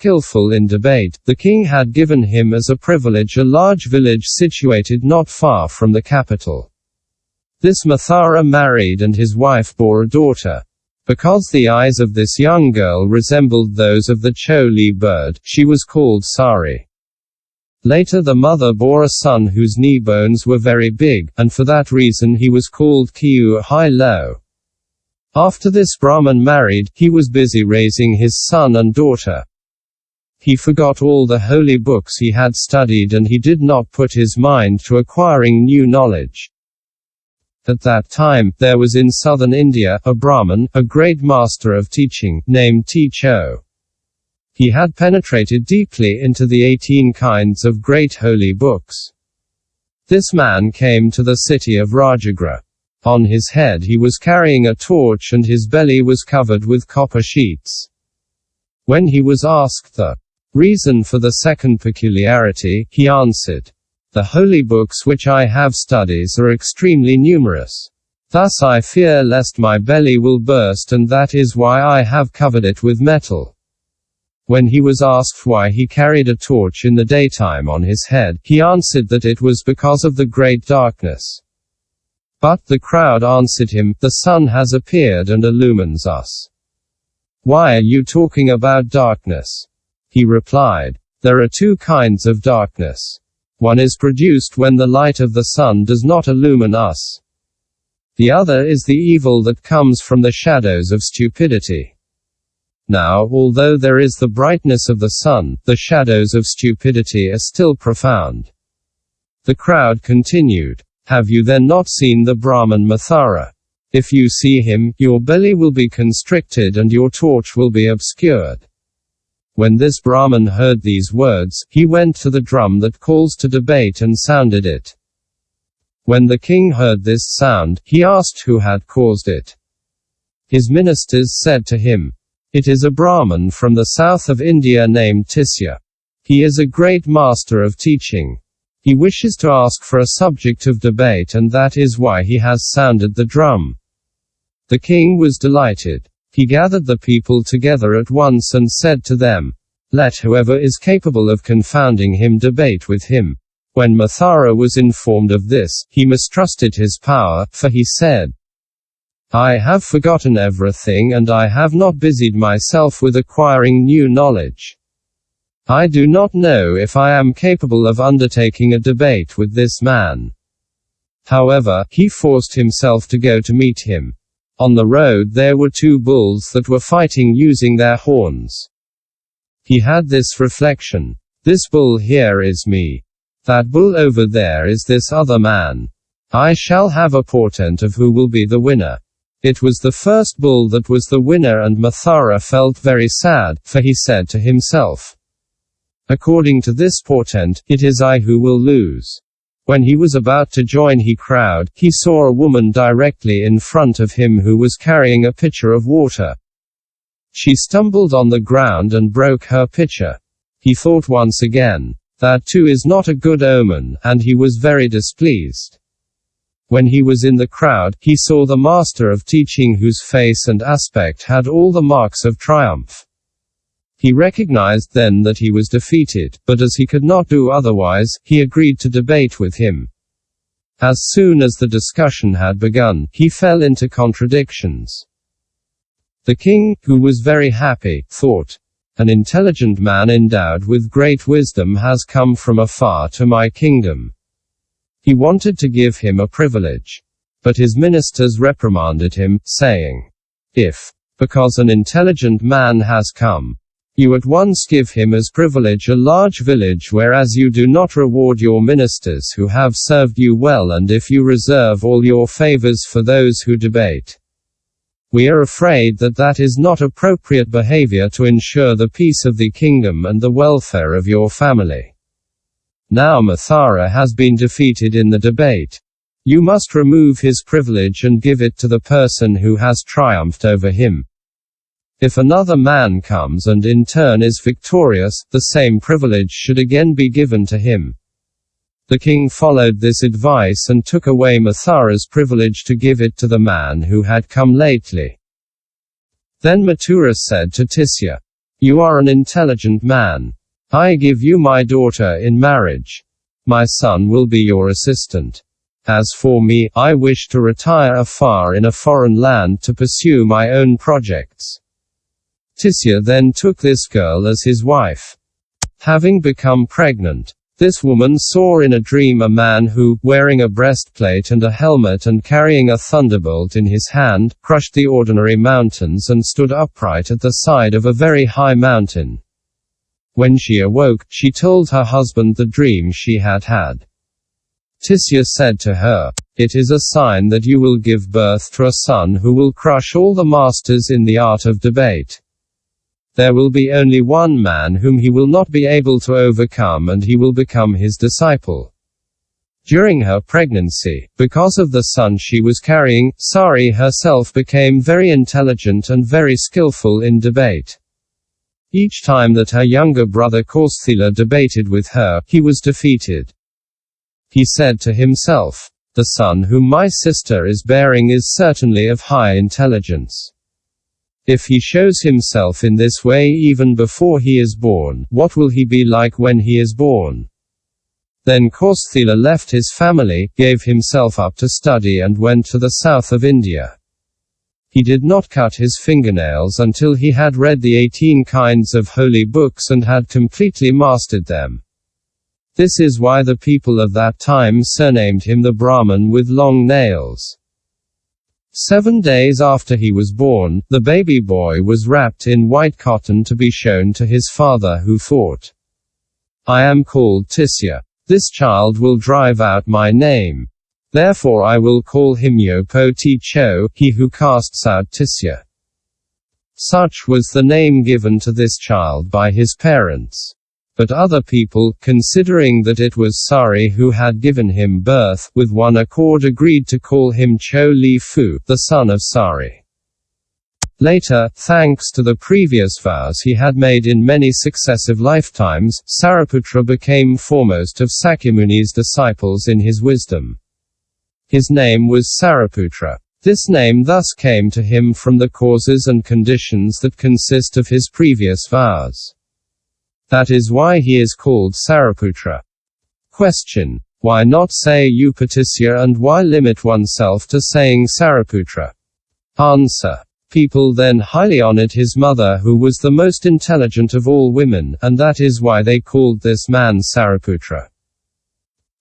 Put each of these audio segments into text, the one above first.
skillful in debate, the king had given him as a privilege a large village situated not far from the capital. This Mathara married and his wife bore a daughter. Because the eyes of this young girl resembled those of the Choli bird, she was called Sari. Later the mother bore a son whose knee bones were very big, and for that reason he was called Kiu High Low. After this Brahman married, he was busy raising his son and daughter. He forgot all the holy books he had studied and he did not put his mind to acquiring new knowledge. At that time, there was in southern India, a Brahman, a great master of teaching, named Cho. He had penetrated deeply into the 18 kinds of great holy books. This man came to the city of Rajagra. On his head he was carrying a torch and his belly was covered with copper sheets. When he was asked the reason for the second peculiarity, he answered, "The holy books which I have studied are extremely numerous. Thus I fear lest my belly will burst, and that is why I have covered it with metal." When he was asked why he carried a torch in the daytime on his head, he answered that it was because of the great darkness. But the crowd answered him, "The sun has appeared and illumines us. Why are you talking about darkness?" He replied, "There are two kinds of darkness. One is produced when the light of the sun does not illumine us. The other is the evil that comes from the shadows of stupidity. Now, although there is the brightness of the sun, the shadows of stupidity are still profound." The crowd continued, "Have you then not seen the Brahman Mathara? If you see him, your belly will be constricted and your torch will be obscured." When this Brahman heard these words, he went to the drum that calls to debate and sounded it. When the king heard this sound, he asked who had caused it. His ministers said to him, "It is a Brahman from the south of India named Tisya. He is a great master of teaching. He wishes to ask for a subject of debate and that is why he has sounded the drum." The king was delighted. He gathered the people together at once and said to them, "Let whoever is capable of confounding him debate with him." When Mathara was informed of this, he mistrusted his power, for he said, "I have forgotten everything and I have not busied myself with acquiring new knowledge. I do not know if I am capable of undertaking a debate with this man." However, he forced himself to go to meet him. On the road there were two bulls that were fighting using their horns. He had this reflection, "This bull here is me. That bull over there is this other man. I shall have a portent of who will be the winner." It was the first bull that was the winner and Mathara felt very sad, for he said to himself, "According to this portent, it is I who will lose." When he was about to join the crowd, he saw a woman directly in front of him who was carrying a pitcher of water. She stumbled on the ground and broke her pitcher. He thought once again, "That too is not a good omen," and he was very displeased. When he was in the crowd, he saw the master of teaching whose face and aspect had all the marks of triumph. He recognized then that he was defeated, but as he could not do otherwise, he agreed to debate with him. As soon as the discussion had begun, he fell into contradictions. The king, who was very happy, thought, "An intelligent man endowed with great wisdom has come from afar to my kingdom." He wanted to give him a privilege. But his ministers reprimanded him, saying, "If, because an intelligent man has come, you at once give him as privilege a large village whereas you do not reward your ministers who have served you well and if you reserve all your favors for those who debate, we are afraid that that is not appropriate behavior to ensure the peace of the kingdom and the welfare of your family. Now Mathara has been defeated in the debate. You must remove his privilege and give it to the person who has triumphed over him. If another man comes and in turn is victorious, the same privilege should again be given to him." The king followed this advice and took away Mathara's privilege to give it to the man who had come lately. Then Mathura said to Tisya, You are an intelligent man. I give you my daughter in marriage. My son will be your assistant. As for me, I wish to retire afar in a foreign land to pursue my own projects. Tisya then took this girl as his wife. Having become pregnant, this woman saw in a dream a man who, wearing a breastplate and a helmet and carrying a thunderbolt in his hand, crushed the ordinary mountains and stood upright at the side of a very high mountain. When she awoke, she told her husband the dream she had had. Tisya said to her, "It is a sign that you will give birth to a son who will crush all the masters in the art of debate. There will be only one man whom he will not be able to overcome, and he will become his disciple." During her pregnancy, because of the son she was carrying, Sari herself became very intelligent and very skillful in debate. Each time that her younger brother Kausthila debated with her, he was defeated. He said to himself, "The son whom my sister is bearing is certainly of high intelligence. If he shows himself in this way even before he is born, what will he be like when he is born?" Then Kausthila left his family, gave himself up to study and went to the south of India. He did not cut his fingernails until he had read the 18 kinds of holy books and had completely mastered them. This is why the people of that time surnamed him the Brahman with long nails. 7 days after he was born, the baby boy was wrapped in white cotton to be shown to his father, who thought, "I am called Tisya. This child will drive out my name. Therefore I will call him Yopo Ti Cho, he who casts out Tisya." Such was the name given to this child by his parents. But other people, considering that it was Sari who had given him birth, with one accord agreed to call him Cho Li Fu, the son of Sari. Later, thanks to the previous vows he had made in many successive lifetimes, Sariputra became foremost of Sakyamuni's disciples in his wisdom. His name was Sariputra. This name thus came to him from the causes and conditions that consist of his previous vows. That is why he is called Sariputra. Question: why not say upatisya and why limit oneself to saying Sariputra? Answer: people then highly honored his mother, who was the most intelligent of all women, and that is why they called this man Sariputra.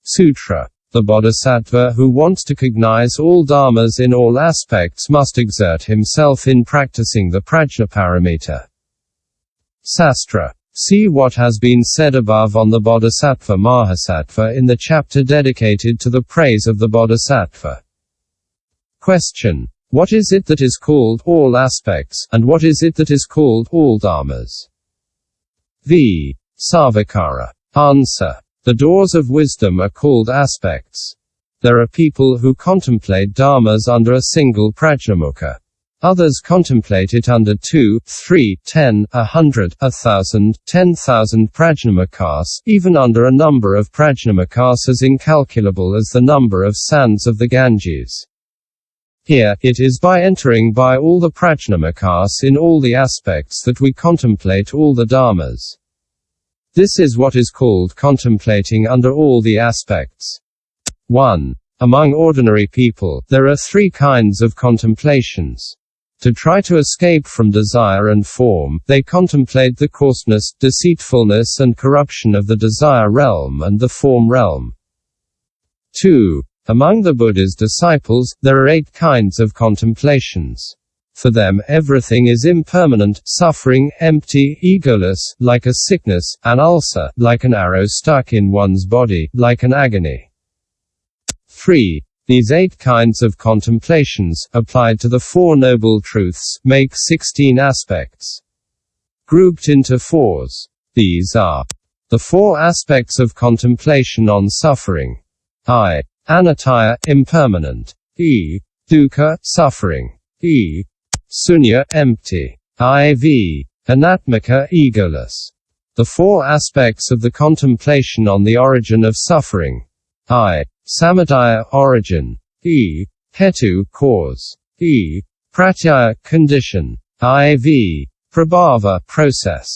Sutra: the bodhisattva who wants to cognize all dharmas in all aspects must exert himself in practicing the prajnaparamita. Sastra: see what has been said above on the bodhisattva-mahasattva in the chapter dedicated to the praise of the bodhisattva. Question: what is it that is called all aspects, and what is it that is called all dharmas? V. Sarvakara. Answer: the doors of wisdom are called aspects. There are people who contemplate dharmas under a single prajnamukha. Others contemplate it under 2, 3, 10, 100, 1,000, 10,000 prajnamukhas, even under a number of prajnamukhas as incalculable as the number of sands of the Ganges. Here, it is by entering by all the prajnamukhas in all the aspects that we contemplate all the dharmas. This is what is called contemplating under all the aspects. 1. Among ordinary people, there are 3 kinds of contemplations. To try to escape from desire and form, they contemplate the coarseness, deceitfulness and corruption of the desire realm and the form realm. 2. Among the Buddha's disciples, there are 8 kinds of contemplations. For them, everything is impermanent, suffering, empty, egoless, like a sickness, an ulcer, like an arrow stuck in one's body, like an agony. 3. These 8 kinds of contemplations, applied to the 4 noble truths, make 16 aspects. Grouped into 4s. These are the 4 aspects of contemplation on suffering. I. Anattaya, impermanent. E. Dukkha, suffering. E. Sunya, empty. IV. Anatmika, egoless. The 4 aspects of the contemplation on the origin of suffering. I. Samudaya, origin. E. Hetu, cause. E. Pratyaya, condition. IV. prabhava, process.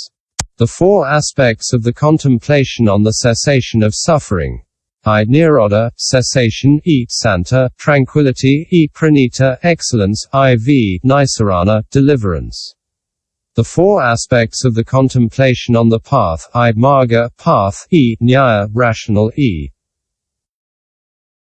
The four aspects of the contemplation on the cessation of suffering. I. Nirodha, cessation, E. Santa, tranquility, E. Pranita, excellence, IV. Nisarana, deliverance. The four aspects of the contemplation on the path. I. Marga, path, E. Nyaya, rational, E.